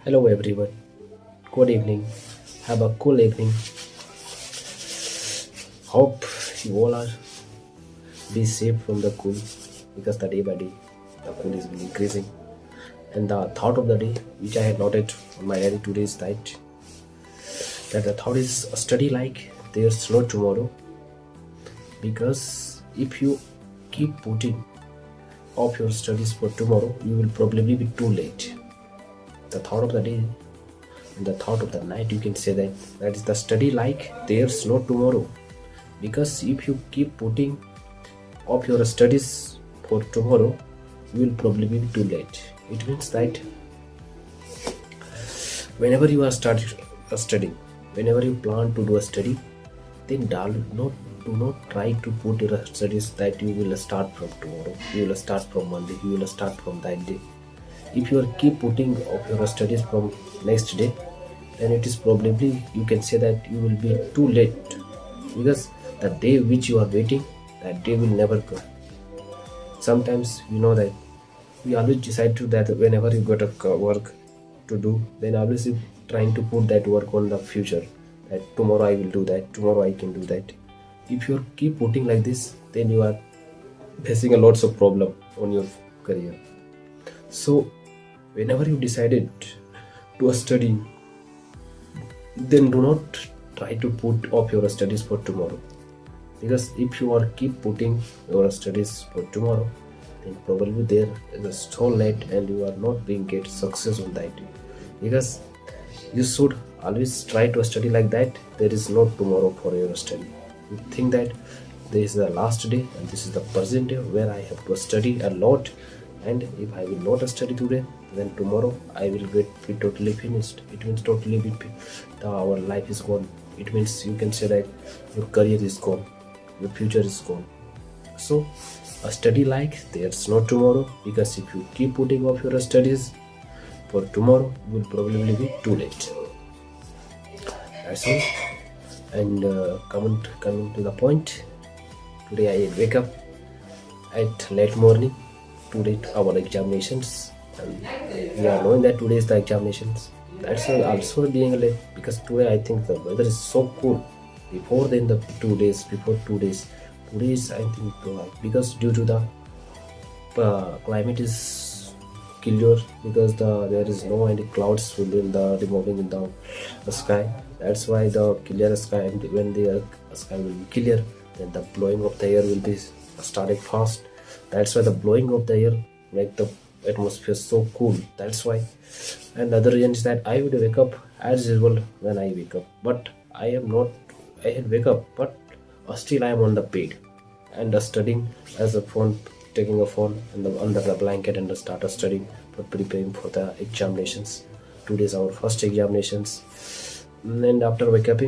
Hello everyone. Good evening. Have a cool evening. Hope you all are be safe from the cool because the day by day the cool is increasing. And the thought of the day which I had noted on my diary today is that the thought is a study like there's no tomorrow, because if you keep putting off your studies for tomorrow, you will probably be too late. The thought of the day and the thought of the night, you can say that is the study like there's no tomorrow, because if you keep putting off your studies for tomorrow, you will probably be too late. It means that whenever you are studying, whenever you plan to do a study, then do not try to put your studies that you will start from tomorrow, you will start from Monday, you will start from that day. If you are keep putting off your studies from next day, then it is probably, you can say that you will be too late, because the day which you are waiting, that day will never come. Sometimes you know that we always decide to that whenever you got a work to do, then always you trying to put that work on the future, that tomorrow I will do that, tomorrow I can do that. If you keep putting like this, then you are facing a lots of problem on your career. So whenever you decided to study, then do not try to put off your studies for tomorrow, because if you are keep putting your studies for tomorrow, then probably there is a so late and you are not being get success on that day. Because you should always try to study like that there is no tomorrow for your study. You think that this is the last day and this is the present day where I have to study a lot, and if I will not study today, then tomorrow I will be totally finished. It means totally our life is gone. It means you can say that your career is gone, your future is gone. So a study like there's no tomorrow, because if you keep putting off your studies for tomorrow, you will probably be too late. That's all. And coming to the point, today I wake up at late morning to date our examinations, and we are knowing that today is the examinations. That's why also being late, because today I think the weather is so cool. Before then the 2 days, today is I think because due to the climate is clear, because there is no any clouds will be removing in the sky. That's why the clear sky, and when the sky will be clear, then the blowing of the air will be starting fast. That's why the blowing of the air make the atmosphere so cool. That's why. And the other reason is that I would wake up as usual when I wake up, but I am not. I had wake up, but still I am on the bed and studying as a phone, taking a phone and under the blanket and start studying for preparing for the examinations. Today is our first examinations, and after wake up,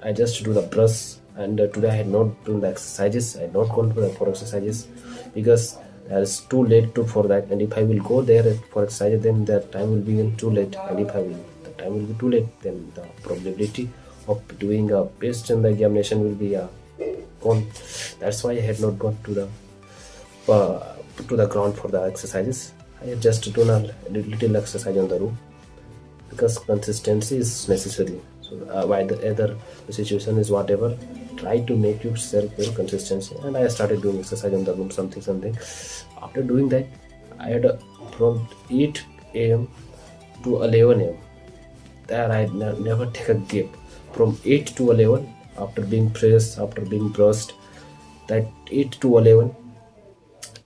I just do the brush. And today I had not done the exercises. I had not gone for exercises because it's too late for that. And if I will go there for exercise, then the time will be too late. And if the time will be too late, then the probability of doing a best in the examination will be gone. That's why I had not gone to the ground for the exercises. I had just done a little exercise on the room, because consistency is necessary. So either the situation is whatever, try to make yourself very consistency. And I started doing exercise in the room, something. After doing that, I had from 8 a.m. to 11 a.m. There I never take a gap. From 8 to 11, after being fresh, after being brushed, that 8 to 11,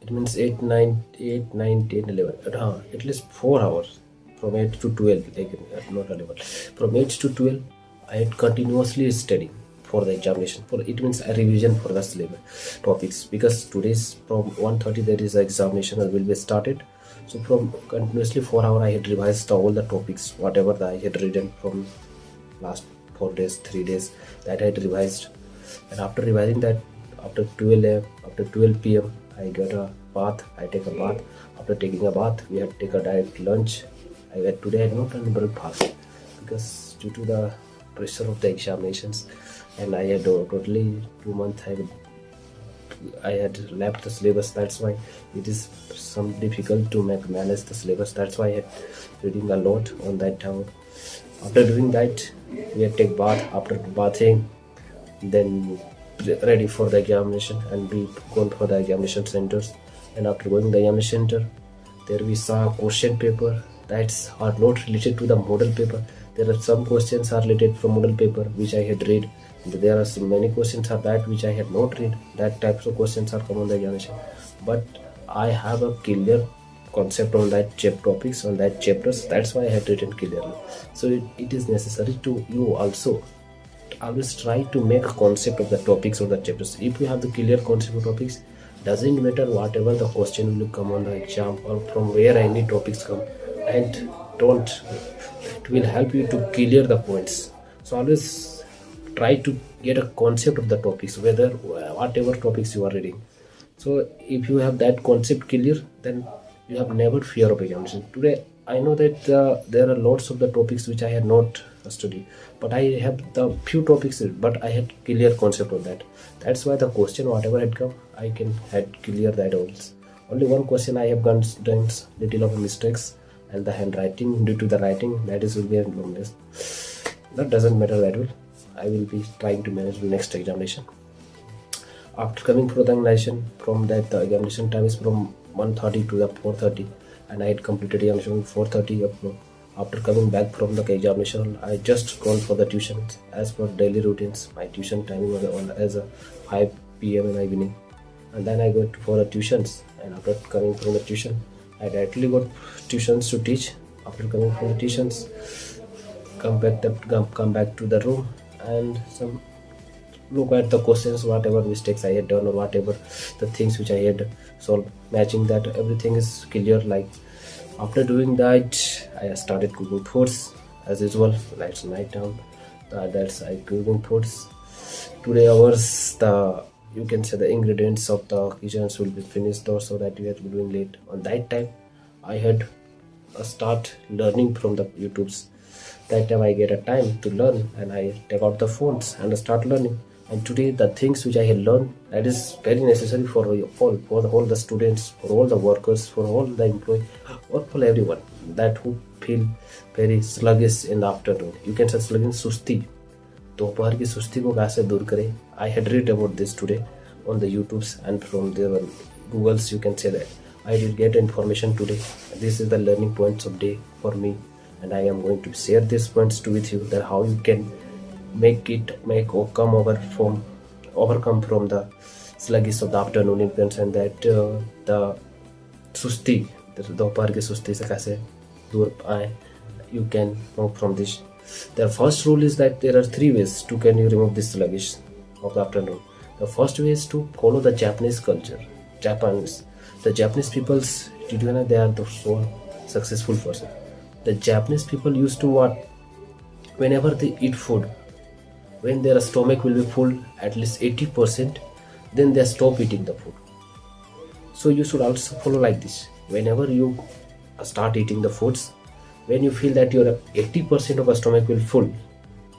it means 8, 9, 10, 11. At least 4 hours. From 8 to 12, not 11. From 8 to 12, I had continuously studying for the examination. For it means a revision for the syllabus topics, because today's from 1:30 there is an examination that will be started. So from continuously 4 hours, I had revised all the topics, whatever I had written from last 4 days, 3 days, that I had revised. And after revising that, after 12 p.m., I got a bath. I take a bath. After taking a bath, we had to take a direct lunch. Today I had not done breakfast, because due to the pressure of the examinations, and I had totally 2 months I I had left the syllabus. That's why it is some difficult to manage the syllabus. That's why I had reading a lot on that time. After doing that, we had take bath. After bathing, then ready for the examination, and we gone for the examination centers. And after going the examination center, there we saw question paper that's are not related to the model paper. There are some questions are related from model paper which I had read. There are so many questions are that which I had not read. That types of questions are come on the examination. But I have a clear concept on that topics on that chapters. That's why I had written clearly. So it is necessary to you also always try to make a concept of the topics or the chapters. If you have the clear concept of topics, doesn't matter whatever the question will come on the exam or from where any topics come, and don't it will help you to clear the points. So always try to get a concept of the topics, whether whatever topics you are reading. So if you have that concept clear, then you have never fear of examination. Today I know that there are lots of the topics which I had not studied, but I have the few topics, but I had clear concept of that. That's why the question whatever had come, I can had clear that also. Only one question I have done little of mistakes, and the handwriting due to the writing that is will be a loneliness. That doesn't matter that will. I will be trying to manage the next examination. After coming from the examination, from that the examination time is from 1:30 to the 4:30, and I had completed examination 4:30 up. After coming back from the examination, I just gone for the tuition as per daily routines. My tuition timing was on as a 5 p.m. in the evening, and then I go for the tuitions. And after coming from the tuition, I directly got tuitions to teach. After coming from the tuitions, come back to the room and some look at the questions, whatever mistakes I had done or whatever the things which I had solved, matching that everything is clear. Like after doing that, I started cooking foods as usual. Like it's night time, that's I cooking foods. Today hours the you can say the ingredients of the kitchens will be finished, or so that we are doing late. On that time, I had start learning from the YouTubes. That time I get a time to learn, and I take out the phones and start learning. And today the things which I had learned, that is very necessary for all, all the students, for all the workers, for all the employees, or for everyone that who feel very sluggish in the afternoon. You can say sluggish susti. दोपहर की सुस्ती को कैसे दूर करें? I had read about this today on the YouTubes and from the Googles. You can say that I did get information today. This is the learning points of day for me, and I am going to share these points to with you, that how you can overcome from the sluggish of the afternoon. You can say that the susti, the दोपहर की सुस्ती से कैसे दूर आए, you can move from this. The first rule is that there are 3 ways to can you remove this sluggish of the afternoon. The first way is to follow the Japanese culture. The Japanese peoples, did you know they are the so successful person? The Japanese people used to what? Whenever they eat food, when their stomach will be full at least 80%, then they stop eating the food. So you should also follow like this. Whenever you start eating the foods, when you feel that your 80% of your stomach will full,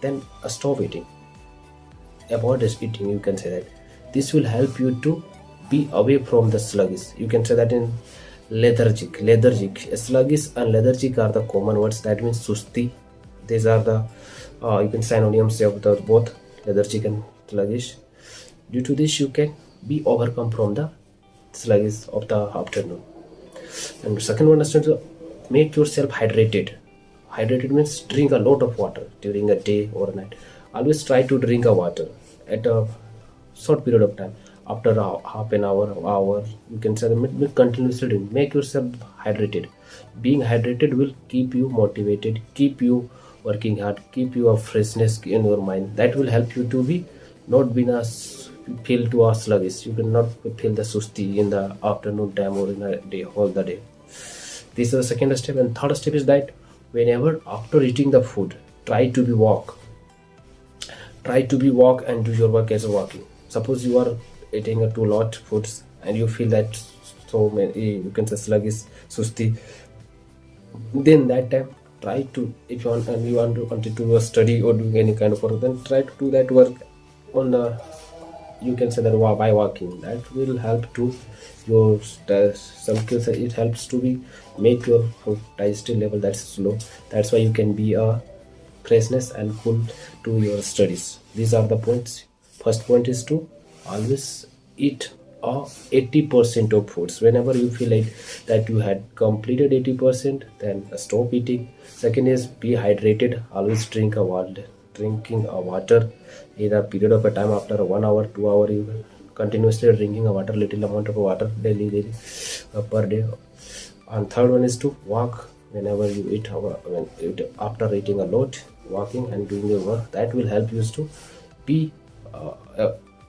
then stop eating. Avoid eating, you can say that. This will help you to be away from the sluggish. You can say that in lethargic. Sluggish and lethargic are the common words. That means susti. These are the you can synonyms of the both lethargic and sluggish. Due to this, you can be overcome from the sluggish of the afternoon. And second one is to make yourself hydrated. Hydrated means drink a lot of water during a day or a night. Always try to drink a water at a short period of time. After half an hour, you can say continuously drink. Make yourself hydrated. Being hydrated will keep you motivated, keep you working hard, keep you a freshness in your mind. That will help you to be not be feel too sluggish. You will not feel the susti in the afternoon time or in a day, all the day. This is the second step. And third step is that whenever after eating the food, try to be walk and do your work as a walking. Suppose you are eating a too lot foods and you feel that so many, you can say sluggish, susti, then that time try to, if you want and you want to do a study or doing any kind of work, then try to do that work on the you can say that by walking, that will help to your some kills. It helps to be make your food digestive level that's slow. That's why you can be a freshness and cool to your studies. These are the points. First point is to always eat 80% of foods. Whenever you feel like that you had completed 80%, then stop eating. Second is be hydrated. Always drink a water. Drinking a water, either period of a time after 1 hour, 2 hour, you can continuously drinking a water, little amount of water daily per day. And third one is to walk whenever you eat, after eating a lot, walking and doing your work. That will help you to be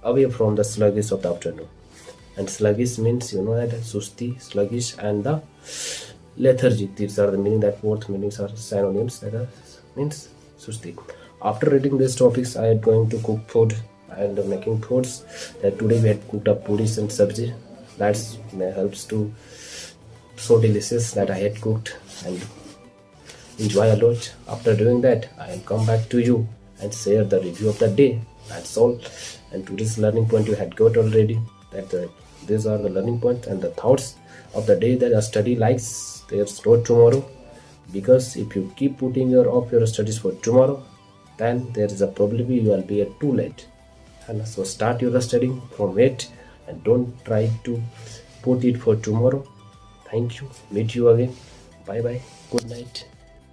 away from the sluggish of the afternoon. And sluggish means, you know, that susti, sluggish, and the lethargic. These are the meaning, that both meanings are synonyms. That means susti. After reading these topics, I am going to cook food and making foods. That today we had cooked up puris and sabji. That's helps to so delicious that I had cooked and enjoy a lot. After doing that, I will come back to you and share the review of the day. That's all. And today's learning point you had got already. That these are the learning points and the thoughts of the day, that a study likes there's no tomorrow. Because if you keep putting your studies for tomorrow, then there is a probability you will be too late. And so start your studying from it and don't try to put it for tomorrow. Thank you. Meet you again. Bye bye. Good night.